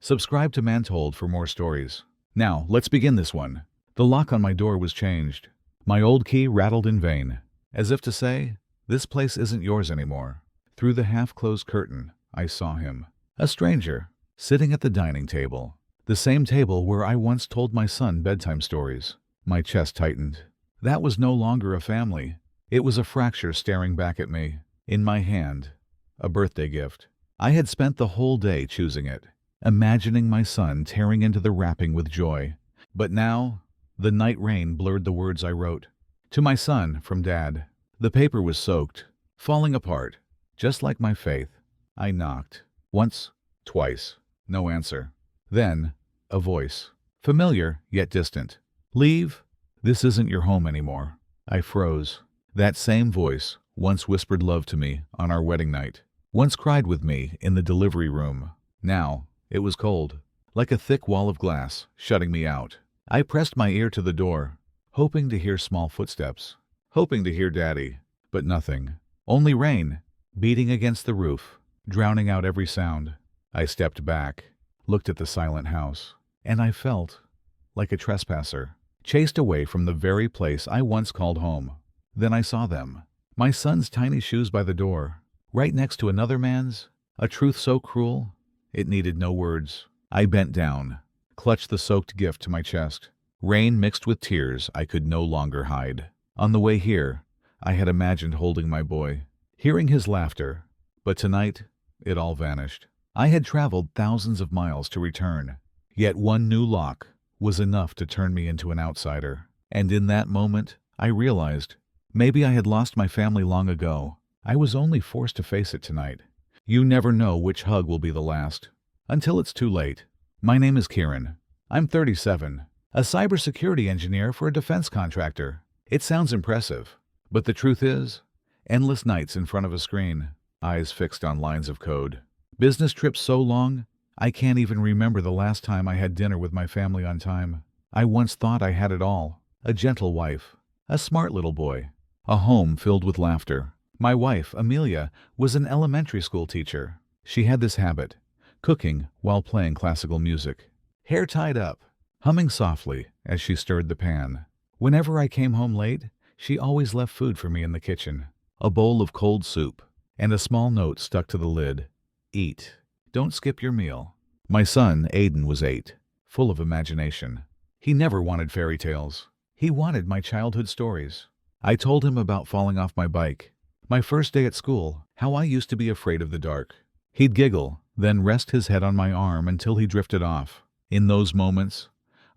Subscribe to Mantold for more stories. Now, let's begin this one. The lock on my door was changed. My old key rattled in vain, as if to say, this place isn't yours anymore. Through the half-closed curtain, I saw him. A stranger, sitting at the dining table. The same table where I once told my son bedtime stories. My chest tightened. That was no longer a family. It was a fracture staring back at me. In my hand, a birthday gift. I had spent the whole day choosing it, imagining my son tearing into the wrapping with joy. But now, the night rain blurred the words I wrote. To my son, from Dad. The paper was soaked, falling apart, just like my faith. I knocked. Once, twice. No answer. Then, a voice. Familiar, yet distant. Leave. This isn't your home anymore. I froze. That same voice once whispered love to me on our wedding night. Once cried with me in the delivery room. Now, it was cold, like a thick wall of glass, shutting me out. I pressed my ear to the door, hoping to hear small footsteps, hoping to hear Daddy, but nothing. Only rain, beating against the roof, drowning out every sound. I stepped back, looked at the silent house, and I felt like a trespasser, chased away from the very place I once called home. Then I saw them. My son's tiny shoes by the door, right next to another man's, a truth so cruel, it needed no words. I bent down, clutched the soaked gift to my chest. Rain mixed with tears I could no longer hide. On the way here, I had imagined holding my boy, hearing his laughter, but tonight, it all vanished. I had traveled thousands of miles to return, yet one new lock was enough to turn me into an outsider. And in that moment, I realized, maybe I had lost my family long ago. I was only forced to face it tonight. You never know which hug will be the last, until it's too late. My name is Kieran. I'm 37, a cybersecurity engineer for a defense contractor. It sounds impressive, but the truth is, endless nights in front of a screen, eyes fixed on lines of code. Business trips so long, I can't even remember the last time I had dinner with my family on time. I once thought I had it all. A gentle wife, a smart little boy, a home filled with laughter. My wife, Amelia, was an elementary school teacher. She had this habit, cooking while playing classical music. Hair tied up, humming softly as she stirred the pan. Whenever I came home late, she always left food for me in the kitchen. A bowl of cold soup, and a small note stuck to the lid. Eat. Don't skip your meal. My son, Aiden, was 8, full of imagination. He never wanted fairy tales. He wanted my childhood stories. I told him about falling off my bike, my first day at school, how I used to be afraid of the dark. He'd giggle, then rest his head on my arm until he drifted off. In those moments,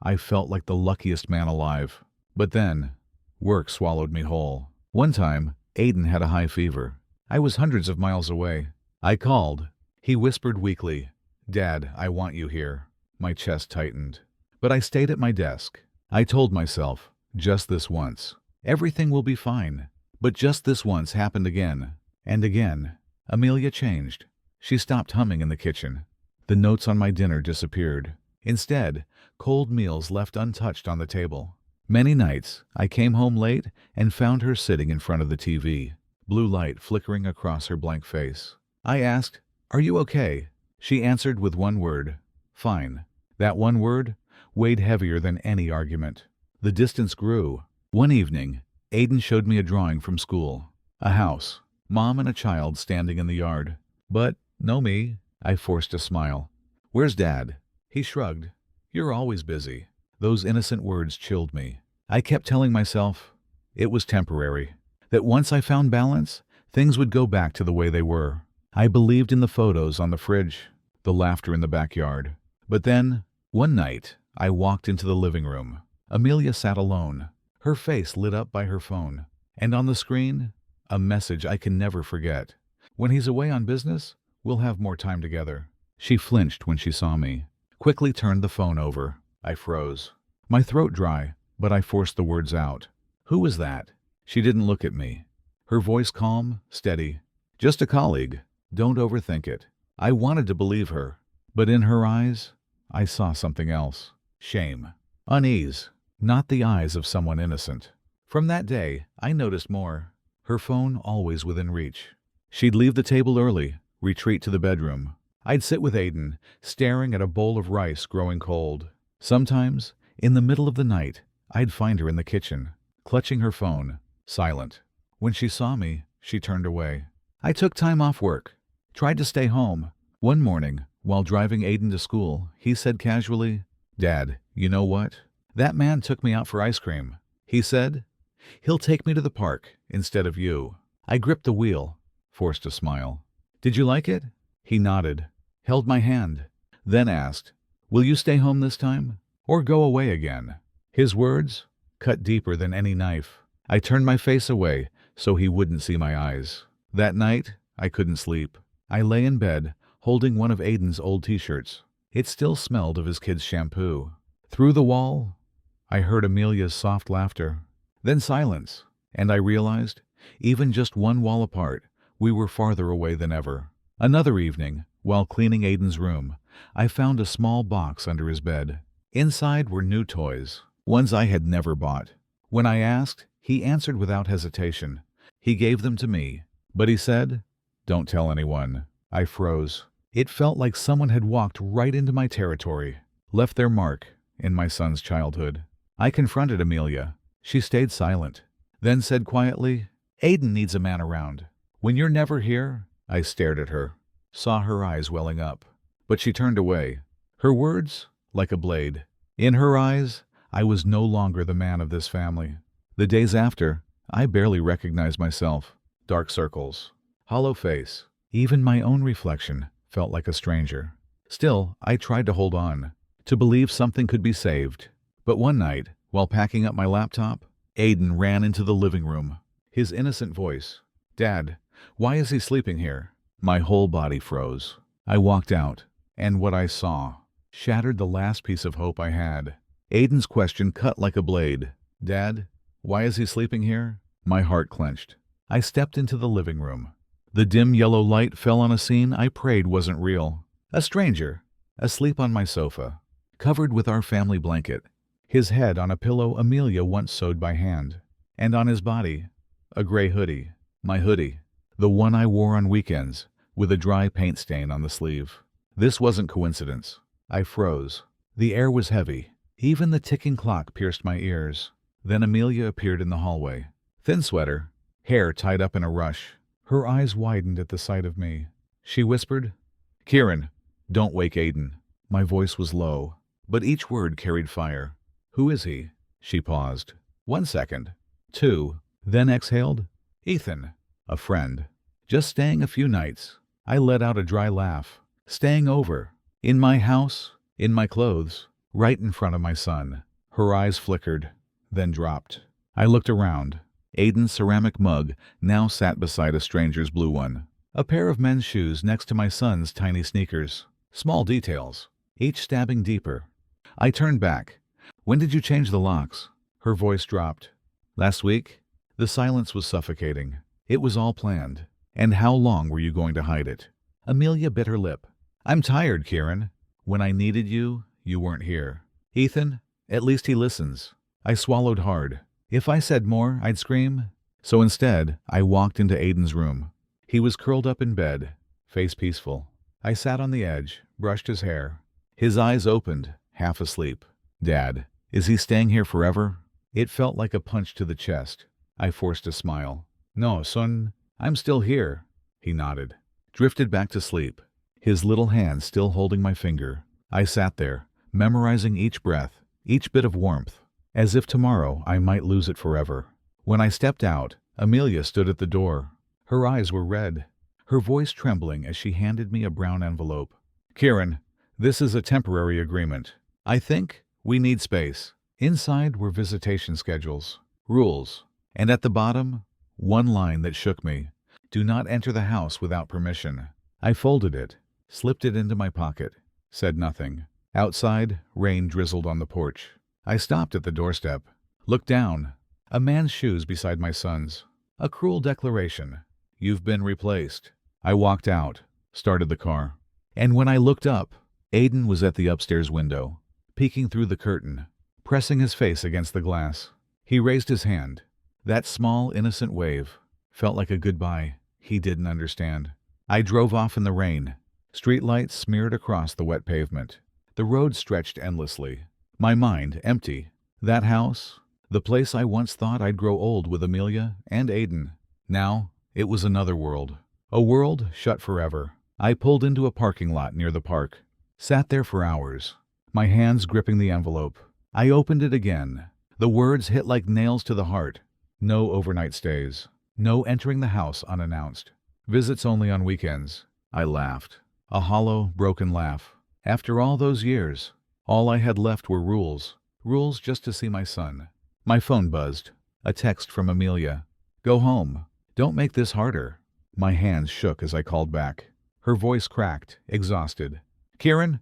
I felt like the luckiest man alive. But then, work swallowed me whole. One time, Aiden had a high fever. I was hundreds of miles away. I called. He whispered weakly, "Dad, I want you here." My chest tightened. But I stayed at my desk. I told myself, just this once. Everything will be fine. But just this once happened again. And again. Amelia changed. She stopped humming in the kitchen. The notes on my dinner disappeared. Instead, cold meals left untouched on the table. Many nights, I came home late and found her sitting in front of the TV, blue light flickering across her blank face. I asked, "Are you okay?" She answered with one word, "Fine." That one word weighed heavier than any argument. The distance grew. One evening, Aiden showed me a drawing from school. A house, mom and a child standing in the yard. But, know me, I forced a smile. "Where's Dad?" He shrugged. "You're always busy." Those innocent words chilled me. I kept telling myself it was temporary, that once I found balance, things would go back to the way they were. I believed in the photos on the fridge, the laughter in the backyard. But then, one night, I walked into the living room. Amelia sat alone, her face lit up by her phone, and on the screen, a message I can never forget. "When he's away on business, we'll have more time together." She flinched when she saw me, quickly turned the phone over. I froze. My throat dry, but I forced the words out. "Who was that?" She didn't look at me. Her voice calm, steady. "Just a colleague. Don't overthink it." I wanted to believe her, but in her eyes, I saw something else. Shame. Unease. Not the eyes of someone innocent. From that day, I noticed more. Her phone always within reach. She'd leave the table early, retreat to the bedroom, I'd sit with Aiden, staring at a bowl of rice growing cold. Sometimes, in the middle of the night, I'd find her in the kitchen, clutching her phone, silent. When she saw me, she turned away. I took time off work, tried to stay home. One morning, while driving Aiden to school, he said casually, "Dad, you know what? That man took me out for ice cream. He said, he'll take me to the park instead of you." I gripped the wheel, forced a smile. "Did you like it?" He nodded, held my hand, then asked, "Will you stay home this time, or go away again?" His words cut deeper than any knife. I turned my face away so he wouldn't see my eyes. That night, I couldn't sleep. I lay in bed, holding one of Aiden's old t-shirts. It still smelled of his kid's shampoo. Through the wall, I heard Amelia's soft laughter. Then silence, and I realized, even just one wall apart, we were farther away than ever. Another evening, while cleaning Aiden's room, I found a small box under his bed. Inside were new toys, ones I had never bought. When I asked, he answered without hesitation. He gave them to me, but he said, "Don't tell anyone." I froze. It felt like someone had walked right into my territory, left their mark in my son's childhood. I confronted Amelia. She stayed silent, then said quietly, "Aiden needs a man around. When you're never here." I stared at her, saw her eyes welling up, but she turned away, her words like a blade. In her eyes, I was no longer the man of this family. The days after, I barely recognized myself. Dark circles, hollow face, even my own reflection felt like a stranger. Still, I tried to hold on, to believe something could be saved. But one night, while packing up my laptop, Aiden ran into the living room. His innocent voice, "Dad, why is he sleeping here?" My whole body froze. I walked out, and what I saw shattered the last piece of hope I had. Aiden's question cut like a blade. "Dad, why is he sleeping here?" My heart clenched. I stepped into the living room. The dim yellow light fell on a scene I prayed wasn't real. A stranger, asleep on my sofa, covered with our family blanket, his head on a pillow Amelia once sewed by hand, and on his body, a gray hoodie. My hoodie, the one I wore on weekends, with a dry paint stain on the sleeve. This wasn't coincidence. I froze. The air was heavy. Even the ticking clock pierced my ears. Then Amelia appeared in the hallway. Thin sweater, hair tied up in a rush. Her eyes widened at the sight of me. She whispered, "Kieran, don't wake Aiden." My voice was low, but each word carried fire. "Who is he?" She paused. 1 second. 2. Then exhaled, "Ethan, a friend. Just staying a few nights." I let out a dry laugh. "Staying over. In my house, in my clothes, right in front of my son." Her eyes flickered, then dropped. I looked around. Aiden's ceramic mug now sat beside a stranger's blue one. A pair of men's shoes next to my son's tiny sneakers. Small details, each stabbing deeper. I turned back. "When did you change the locks?" Her voice dropped. "Last week?" The silence was suffocating. It was all planned. "And how long were you going to hide it?" Amelia bit her lip. "I'm tired, Kieran. When I needed you, you weren't here." "Ethan, at least he listens." I swallowed hard. If I said more, I'd scream. So instead, I walked into Aiden's room. He was curled up in bed, face peaceful. I sat on the edge, brushed his hair. His eyes opened, half asleep. "Dad, is he staying here forever?" It felt like a punch to the chest. I forced a smile. "No, son, I'm still here." He nodded, drifted back to sleep, his little hand still holding my finger. I sat there, memorizing each breath, each bit of warmth, as if tomorrow I might lose it forever. When I stepped out, Amelia stood at the door. Her eyes were red, her voice trembling as she handed me a brown envelope. "Kieran, this is a temporary agreement. I think we need space." Inside were visitation schedules, rules, and at the bottom, one line that shook me. "Do not enter the house without permission." I folded it, slipped it into my pocket, said nothing. Outside, rain drizzled on the porch. I stopped at the doorstep, looked down. A man's shoes beside my son's. A cruel declaration. "You've been replaced." I walked out, started the car. And when I looked up, Aiden was at the upstairs window, peeking through the curtain, pressing his face against the glass. He raised his hand. That small, innocent wave felt like a goodbye he didn't understand. I drove off in the rain, Streetlights smeared across the wet pavement. The road stretched endlessly. My mind empty. That house, the place I once thought I'd grow old with Amelia and Aiden. Now, it was another world. A world shut forever. I pulled into a parking lot near the park. Sat there for hours, my hands gripping the envelope. I opened it again. The words hit like nails to the heart. No overnight stays. No entering the house unannounced. Visits only on weekends. I laughed. A hollow, broken laugh. After all those years, all I had left were rules. Rules just to see my son. My phone buzzed. A text from Amelia. "Go home. Don't make this harder." My hands shook as I called back. Her voice cracked, exhausted. "Kieran,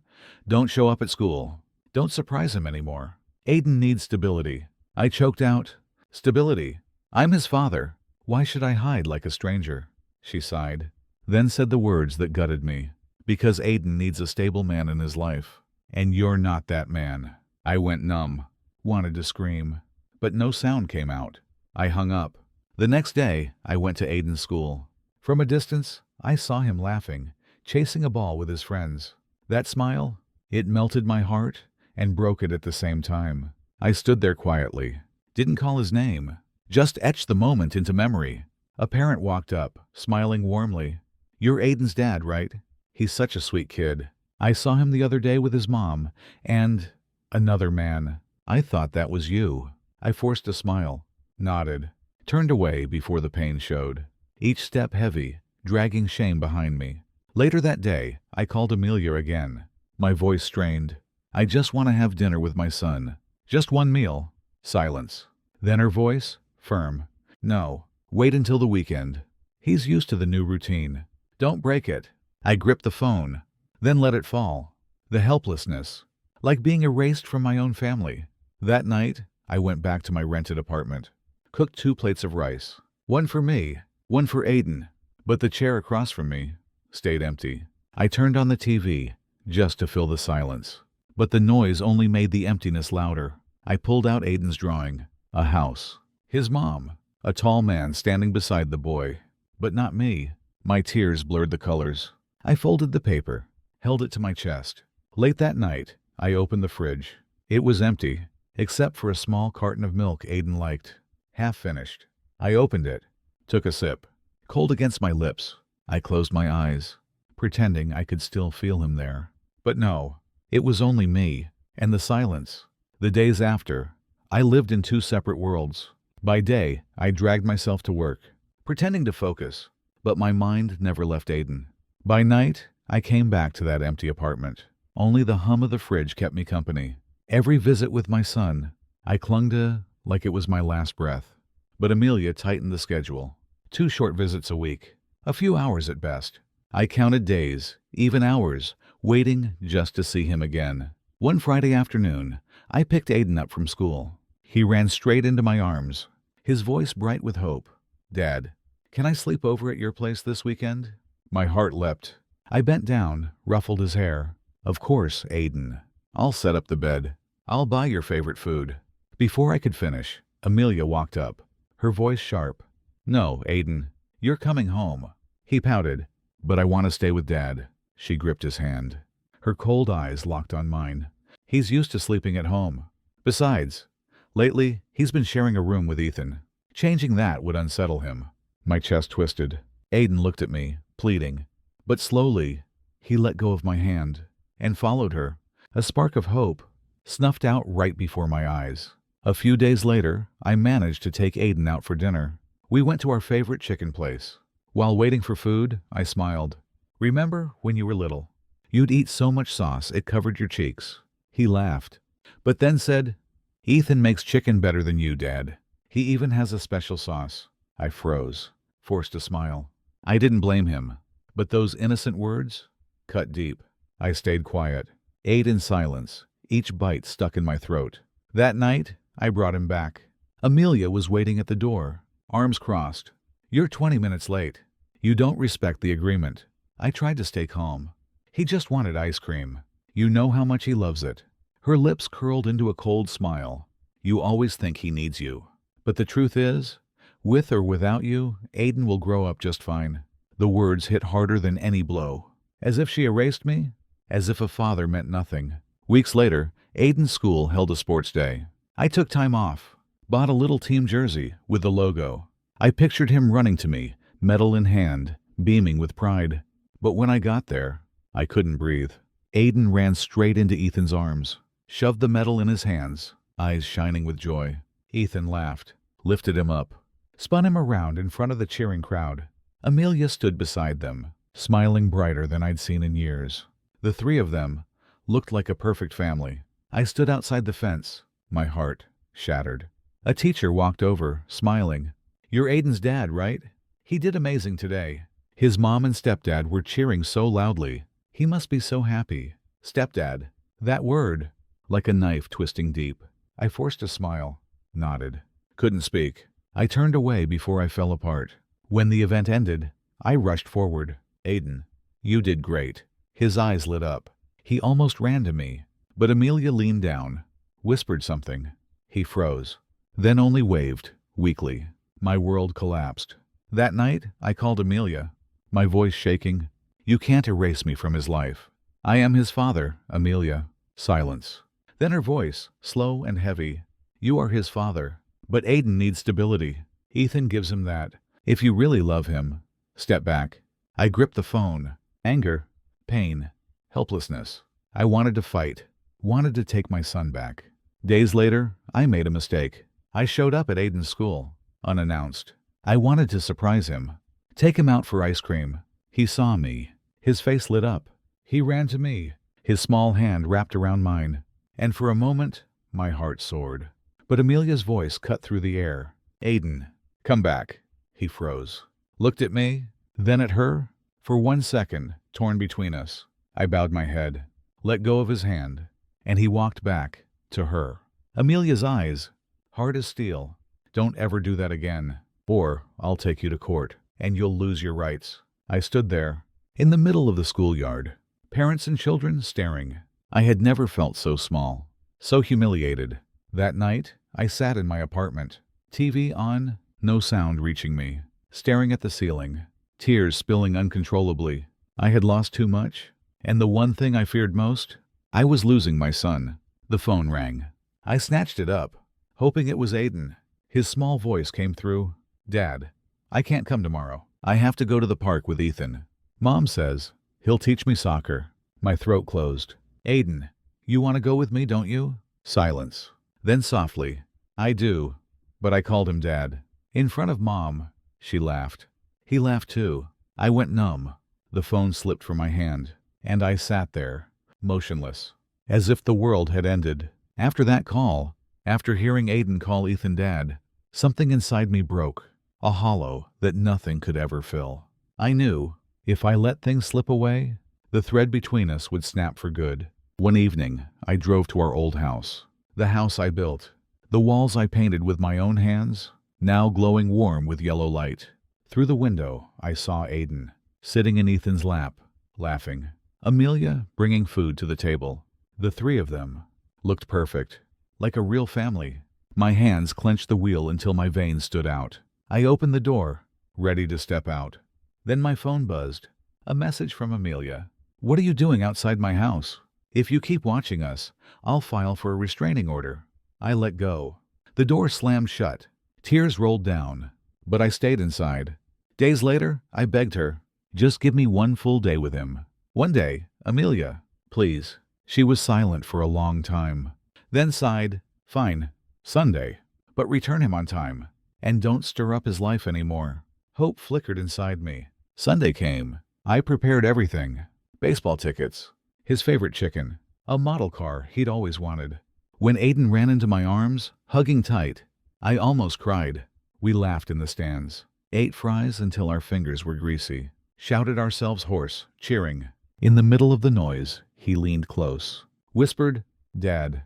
don't show up at school. Don't surprise him anymore. Aiden needs stability." I choked out, "Stability? I'm his father. Why should I hide like a stranger?" She sighed, then said the words that gutted me. "Because Aiden needs a stable man in his life. And you're not that man." I went numb, wanted to scream, but no sound came out. I hung up. The next day, I went to Aiden's school. From a distance, I saw him laughing, chasing a ball with his friends. That smile, it melted my heart and broke it at the same time. I stood there quietly, didn't call his name, just etched the moment into memory. A parent walked up, smiling warmly. "You're Aiden's dad, right? He's such a sweet kid. I saw him the other day with his mom, and another man. I thought that was you." I forced a smile, nodded, turned away before the pain showed. Each step heavy, dragging shame behind me. Later that day, I called Amelia again. My voice strained. "I just want to have dinner with my son. Just one meal." Silence. Then her voice, firm. "No, wait until the weekend. He's used to the new routine. Don't break it." I gripped the phone, then let it fall. The helplessness, like being erased from my own family. That night, I went back to my rented apartment. Cooked 2 plates of rice. One for me, one for Aiden. But the chair across from me stayed empty. I turned on the TV, just to fill the silence. But the noise only made the emptiness louder. I pulled out Aiden's drawing. A house. His mom. A tall man standing beside the boy. But not me. My tears blurred the colors. I folded the paper, held it to my chest. Late that night, I opened the fridge. It was empty, except for a small carton of milk Aiden liked. Half finished. I opened it, took a sip. Cold against my lips, I closed my eyes, pretending I could still feel him there. But no, it was only me, and the silence. The days after, I lived in 2 separate worlds. By day, I dragged myself to work, pretending to focus, but my mind never left Aiden. By night, I came back to that empty apartment. Only the hum of the fridge kept me company. Every visit with my son, I clung to like it was my last breath. But Amelia tightened the schedule. 2 short visits a week, a few hours at best. I counted days, even hours, waiting just to see him again. One Friday afternoon, I picked Aiden up from school. He ran straight into my arms, his voice bright with hope. "Dad, can I sleep over at your place this weekend?" My heart leapt. I bent down, ruffled his hair. "Of course, Aiden. I'll set up the bed. I'll buy your favorite food." Before I could finish, Amelia walked up, her voice sharp. "No, Aiden, you're coming home." He pouted. "But I want to stay with Dad." She gripped his hand. Her cold eyes locked on mine. "He's used to sleeping at home. Besides, lately he's been sharing a room with Ethan. Changing that would unsettle him." My chest twisted. Aiden looked at me, pleading. But slowly, he let go of my hand and followed her. A spark of hope snuffed out right before my eyes. A few days later, I managed to take Aiden out for dinner. We went to our favorite chicken place. While waiting for food, I smiled. "Remember when you were little? You'd eat so much sauce it covered your cheeks." He laughed, but then said, "Ethan makes chicken better than you, Dad. He even has a special sauce." I froze, forced a smile. I didn't blame him, but those innocent words cut deep. I stayed quiet, ate in silence, each bite stuck in my throat. That night, I brought him back. Amelia was waiting at the door, arms crossed. "You're 20 minutes late. You don't respect the agreement." I tried to stay calm. "He just wanted ice cream. You know how much he loves it." Her lips curled into a cold smile. "You always think he needs you. But the truth is, with or without you, Aiden will grow up just fine." The words hit harder than any blow. As if she erased me? As if a father meant nothing. Weeks later, Aiden's school held a sports day. I took time off, bought a little team jersey with the logo. I pictured him running to me, medal in hand, beaming with pride. But when I got there, I couldn't breathe. Aiden ran straight into Ethan's arms, shoved the medal in his hands, eyes shining with joy. Ethan laughed, lifted him up, spun him around in front of the cheering crowd. Amelia stood beside them, smiling brighter than I'd seen in years. The three of them looked like a perfect family. I stood outside the fence, my heart shattered. A teacher walked over, smiling. "You're Aiden's dad, right? He did amazing today." His mom and stepdad were cheering so loudly. He must be so happy. Stepdad. That word, like a knife twisting deep. I forced a smile, nodded. Couldn't speak. I turned away before I fell apart. When the event ended, I rushed forward. "Aiden, you did great." His eyes lit up. He almost ran to me, but Amelia leaned down, whispered something. He froze, then only waved, weakly. My world collapsed. That night, I called Amelia, my voice shaking. "You can't erase me from his life. I am his father, Amelia." Silence. Then her voice, slow and heavy. "You are his father, but Aiden needs stability. Ethan gives him that. If you really love him, step back." I gripped the phone. Anger, pain, helplessness. I wanted to fight, wanted to take my son back. Days later, I made a mistake. I showed up at Aiden's school, unannounced. I wanted to surprise him, take him out for ice cream. He saw me. His face lit up. He ran to me, his small hand wrapped around mine. And for a moment, my heart soared. But Amelia's voice cut through the air. "Aiden, come back." He froze. Looked at me, then at her. For 1 second, torn between us. I bowed my head, let go of his hand, and he walked back, to her. Amelia's eyes, hard as steel. "Don't ever do that again, or I'll take you to court, and you'll lose your rights." I stood there, in the middle of the schoolyard, parents and children staring. I had never felt so small, so humiliated. That night, I sat in my apartment, TV on, no sound reaching me, staring at the ceiling, tears spilling uncontrollably. I had lost too much, and the one thing I feared most, I was losing my son. The phone rang. I snatched it up, hoping it was Aiden. His small voice came through. "Dad, I can't come tomorrow. I have to go to the park with Ethan. Mom says he'll teach me soccer." My throat closed. "Aiden, you want to go with me, don't you?" Silence. Then softly, "I do," but I called him Dad. In front of Mom, she laughed. He laughed too. I went numb. The phone slipped from my hand, and I sat there, motionless, as if the world had ended. After that call, after hearing Aiden call Ethan Dad, something inside me broke, a hollow that nothing could ever fill. I knew, if I let things slip away, the thread between us would snap for good. One evening, I drove to our old house, the house I built, the walls I painted with my own hands, now glowing warm with yellow light. Through the window, I saw Aiden, sitting in Ethan's lap, laughing. Amelia bringing food to the table. The three of them looked perfect, like a real family. My hands clenched the wheel until my veins stood out. I opened the door, ready to step out. Then my phone buzzed. A message from Amelia. "What are you doing outside my house? If you keep watching us, I'll file for a restraining order." I let go. The door slammed shut. Tears rolled down, but I stayed inside. Days later, I begged her, "Just give me one full day with him. One day, Amelia, please." She was silent for a long time, then sighed, "Fine, Sunday, but return him on time, and don't stir up his life anymore." Hope flickered inside me. Sunday came. I prepared everything. Baseball tickets, his favorite chicken, a model car he'd always wanted. When Aiden ran into my arms, hugging tight, I almost cried. We laughed in the stands, ate fries until our fingers were greasy, shouted ourselves hoarse, cheering. In the middle of the noise, he leaned close, whispered, "Dad,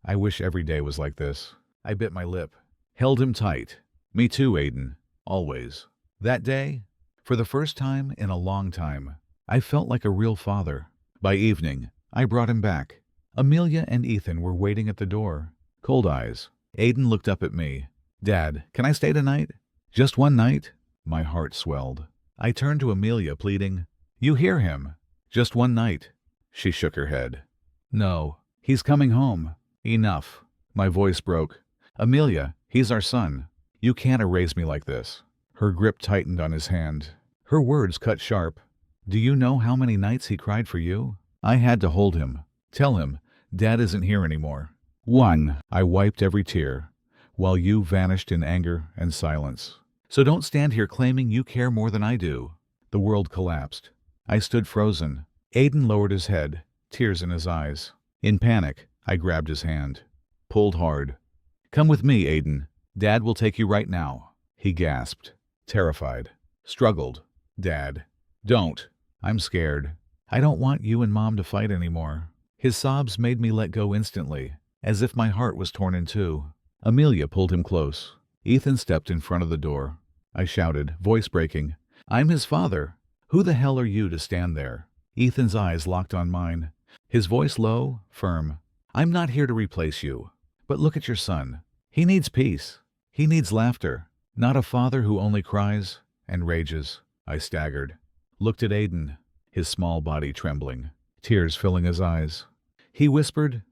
I wish every day was like this." I bit my lip, held him tight. "Me too, Aiden, always." That day, for the first time in a long time, I felt like a real father. By evening, I brought him back. Amelia and Ethan were waiting at the door, cold eyes. Aiden looked up at me. "Dad, can I stay tonight? Just one night?" My heart swelled. I turned to Amelia, pleading, "You hear him. Just one night. She shook her head. No, he's coming home. Enough. My voice broke. Amelia, he's our son. You can't erase me like this. Her grip tightened on his hand. Her words cut sharp. Do you know how many nights he cried for you? I had to hold him. Tell him, Dad isn't here anymore. One. I wiped every tear, while you vanished in anger and silence. So don't stand here claiming you care more than I do. The world collapsed. I stood frozen. Aiden lowered his head, tears in his eyes. In panic, I grabbed his hand. Pulled hard. Come with me, Aiden. Dad will take you right now. He gasped, terrified. Struggled. Dad. Don't. I'm scared. I don't want you and Mom to fight anymore. His sobs made me let go instantly, as if my heart was torn in two. Amelia pulled him close. Ethan stepped in front of the door. I shouted, voice breaking. I'm his father. Who the hell are you to stand there? Ethan's eyes locked on mine. His voice low, firm. I'm not here to replace you. But look at your son. He needs peace. He needs laughter. Not a father who only cries and rages. I staggered. Looked at Aiden, his small body trembling, tears filling his eyes. He whispered,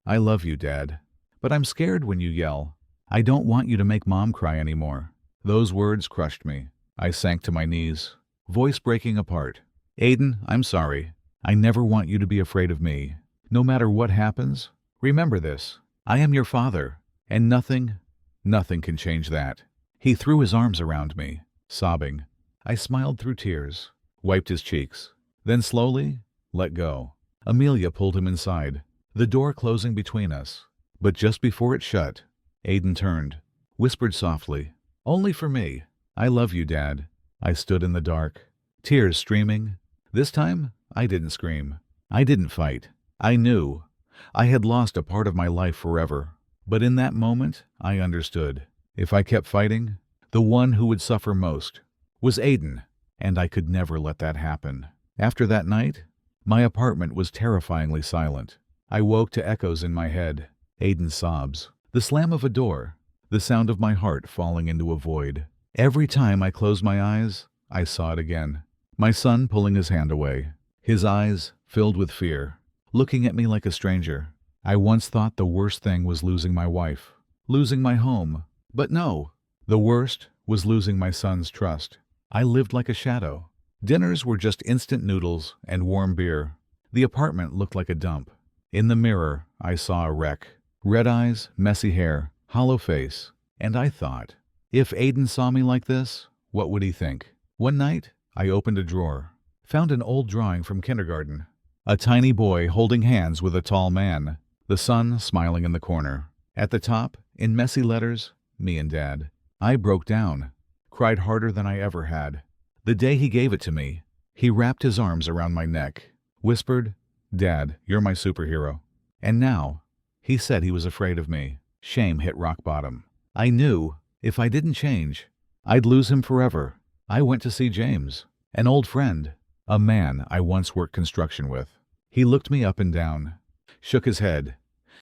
I love you, Dad. But I'm scared when you yell. I don't want you to make Mom cry anymore. Those words crushed me. I sank to my knees, voice breaking apart. Aiden, I'm sorry. I never want you to be afraid of me. No matter what happens, remember this. I am your father, and nothing can change that. He threw his arms around me, sobbing. I smiled through tears, wiped his cheeks, then slowly let go. Amelia pulled him inside, the door closing between us. But just before it shut, Aiden turned, whispered softly, Only for me. I love you, Dad. I stood in the dark, tears streaming. This time, I didn't scream. I didn't fight. I knew. I had lost a part of my life forever. But in that moment, I understood. If I kept fighting, the one who would suffer most was Aiden, and I could never let that happen. After that night, my apartment was terrifyingly silent. I woke to echoes in my head, Aiden's sobs, the slam of a door, the sound of my heart falling into a void. Every time I closed my eyes, I saw it again. My son pulling his hand away, his eyes filled with fear, looking at me like a stranger. I once thought the worst thing was losing my wife, losing my home. But no, the worst was losing my son's trust. I lived like a shadow. Dinners were just instant noodles and warm beer. The apartment looked like a dump. In the mirror, I saw a wreck. Red eyes, messy hair, hollow face. And I thought, if Aiden saw me like this, what would he think? One night, I opened a drawer, found an old drawing from kindergarten. A tiny boy holding hands with a tall man, the sun smiling in the corner. At the top, in messy letters, me and Dad. I broke down, cried harder than I ever had. The day he gave it to me, he wrapped his arms around my neck, whispered, Dad, you're my superhero. And now, he said he was afraid of me. Shame hit rock bottom. I knew, if I didn't change, I'd lose him forever. I went to see James, an old friend, a man I once worked construction with. He looked me up and down, shook his head.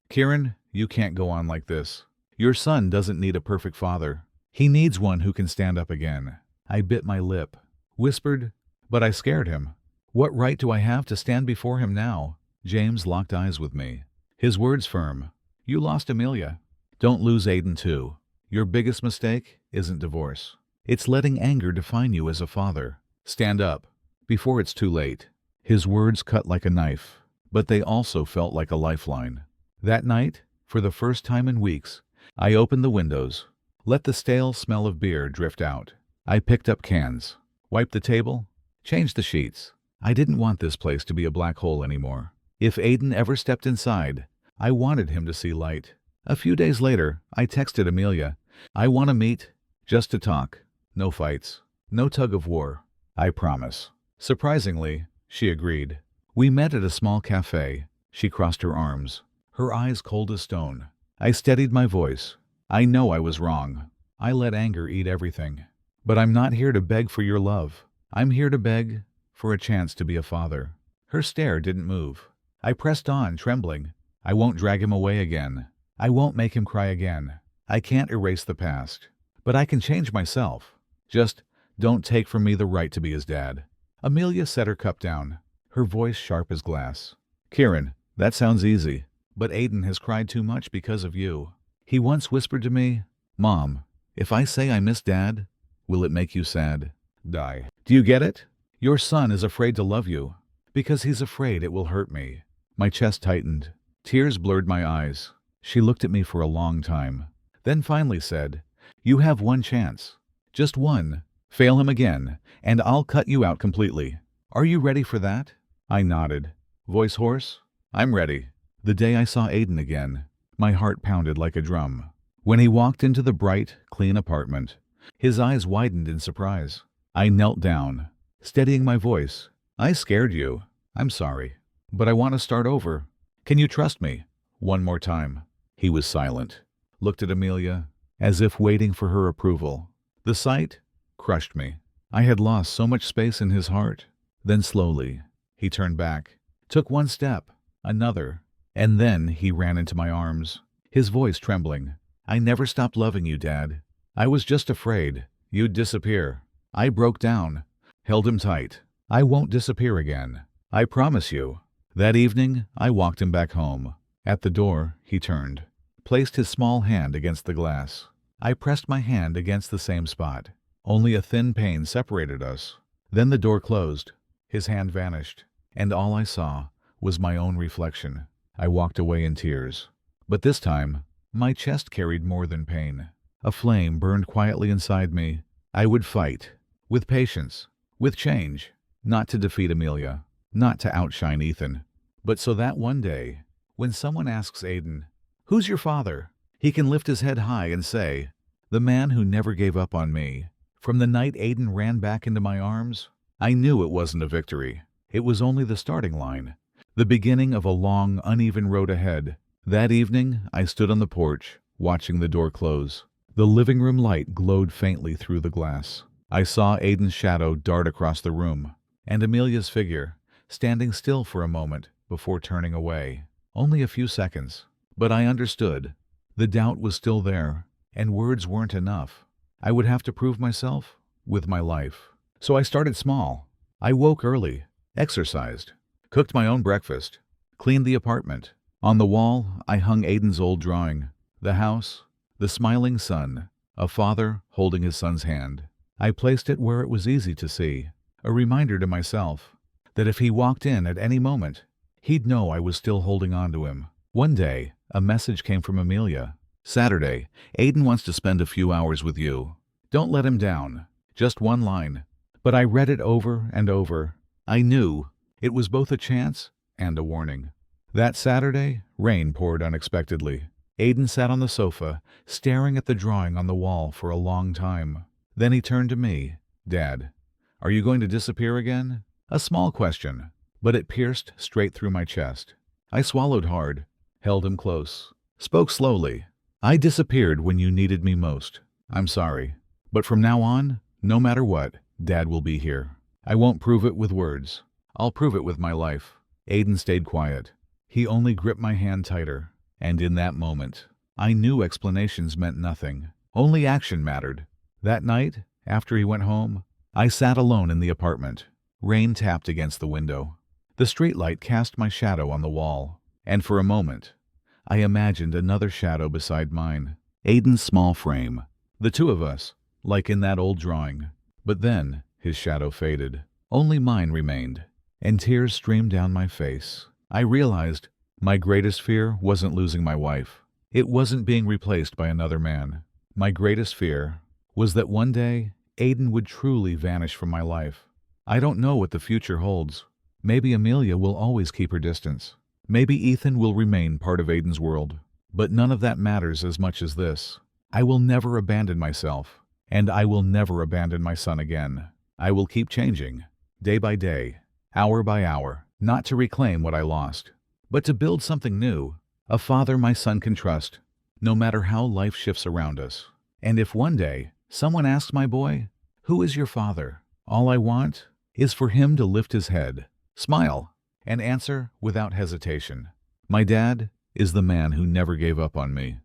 Kieran, you can't go on like this. Your son doesn't need a perfect father. He needs one who can stand up again. I bit my lip, whispered, but I scared him. What right do I have to stand before him now? James locked eyes with me, his words firm. You lost Amelia. Don't lose Aiden too. Your biggest mistake isn't divorce. It's letting anger define you as a father. Stand up, before it's too late. His words cut like a knife, but they also felt like a lifeline. That night, for the first time in weeks, I opened the windows, let the stale smell of beer drift out. I picked up cans, wiped the table, changed the sheets. I didn't want this place to be a black hole anymore. If Aiden ever stepped inside, I wanted him to see light. A few days later, I texted Amelia, I want to meet, just to talk. No fights, no tug of war. I promise. Surprisingly, she agreed. We met at a small cafe. She crossed her arms, her eyes cold as stone. I steadied my voice. I know I was wrong. I let anger eat everything. But I'm not here to beg for your love. I'm here to beg for a chance to be a father. Her stare didn't move. I pressed on, trembling. I won't drag him away again. I won't make him cry again. I can't erase the past. But I can change myself. Just don't take from me the right to be his dad. Amelia set her cup down, her voice sharp as glass. Kieran, that sounds easy, but Aiden has cried too much because of you. He once whispered to me, Mom, if I say I miss Dad, will it make you sad? Die. Do you get it? Your son is afraid to love you, because he's afraid it will hurt me. My chest tightened. Tears blurred my eyes. She looked at me for a long time, then finally said, You have one chance. Just one. Fail him again, and I'll cut you out completely. Are you ready for that? I nodded. Voice hoarse? I'm ready. The day I saw Aiden again, my heart pounded like a drum. When he walked into the bright, clean apartment, his eyes widened in surprise. I knelt down, steadying my voice. I scared you. I'm sorry. But I want to start over. Can you trust me? One more time. He was silent, looked at Amelia, as if waiting for her approval. The sight crushed me. I had lost so much space in his heart. Then slowly, he turned back, took one step, another, and then he ran into my arms, his voice trembling. I never stopped loving you, Dad. I was just afraid you'd disappear. I broke down, held him tight. I won't disappear again. I promise you. That evening, I walked him back home. At the door, he turned, placed his small hand against the glass. I pressed my hand against the same spot. Only a thin pane separated us. Then the door closed. His hand vanished, and all I saw was my own reflection. I walked away in tears. But this time, my chest carried more than pain. A flame burned quietly inside me. I would fight, with patience, with change, not to defeat Amelia, not to outshine Ethan, but so that one day, when someone asks Aiden, Who's your father? He can lift his head high and say, The man who never gave up on me. From the night Aiden ran back into my arms, I knew it wasn't a victory. It was only the starting line, the beginning of a long, uneven road ahead. That evening, I stood on the porch, watching the door close. The living room light glowed faintly through the glass. I saw Aiden's shadow dart across the room, and Amelia's figure, standing still for a moment before turning away. Only a few seconds. But I understood. The doubt was still there, and words weren't enough. I would have to prove myself with my life. So I started small. I woke early, exercised, cooked my own breakfast, cleaned the apartment. On the wall, I hung Aiden's old drawing. The house, the smiling sun, a father holding his son's hand. I placed it where it was easy to see, a reminder to myself that if he walked in at any moment, he'd know I was still holding on to him. One day, a message came from Amelia. Saturday, Aiden wants to spend a few hours with you. Don't let him down. Just one line. But I read it over and over. I knew it was both a chance and a warning. That Saturday, rain poured unexpectedly. Aiden sat on the sofa, staring at the drawing on the wall for a long time. Then he turned to me. Dad, are you going to disappear again? A small question, but it pierced straight through my chest. I swallowed hard, held him close, spoke slowly. I disappeared when you needed me most. I'm sorry. But from now on, no matter what, Dad will be here. I won't prove it with words. I'll prove it with my life. Aiden stayed quiet. He only gripped my hand tighter. And in that moment, I knew explanations meant nothing. Only action mattered. That night, after he went home, I sat alone in the apartment. Rain tapped against the window. The streetlight cast my shadow on the wall. And for a moment, I imagined another shadow beside mine. Aiden's small frame. The two of us, like in that old drawing. But then, his shadow faded. Only mine remained. And tears streamed down my face. I realized my greatest fear wasn't losing my wife. It wasn't being replaced by another man. My greatest fear was that one day, Aiden would truly vanish from my life. I don't know what the future holds. Maybe Amelia will always keep her distance. Maybe Ethan will remain part of Aiden's world. But none of that matters as much as this. I will never abandon myself, and I will never abandon my son again. I will keep changing, day by day, hour by hour, not to reclaim what I lost, but to build something new, a father my son can trust, no matter how life shifts around us. And if one day someone asks my boy, "Who is your father?" all I want is for him to lift his head, smile, and answer without hesitation. My dad is the man who never gave up on me.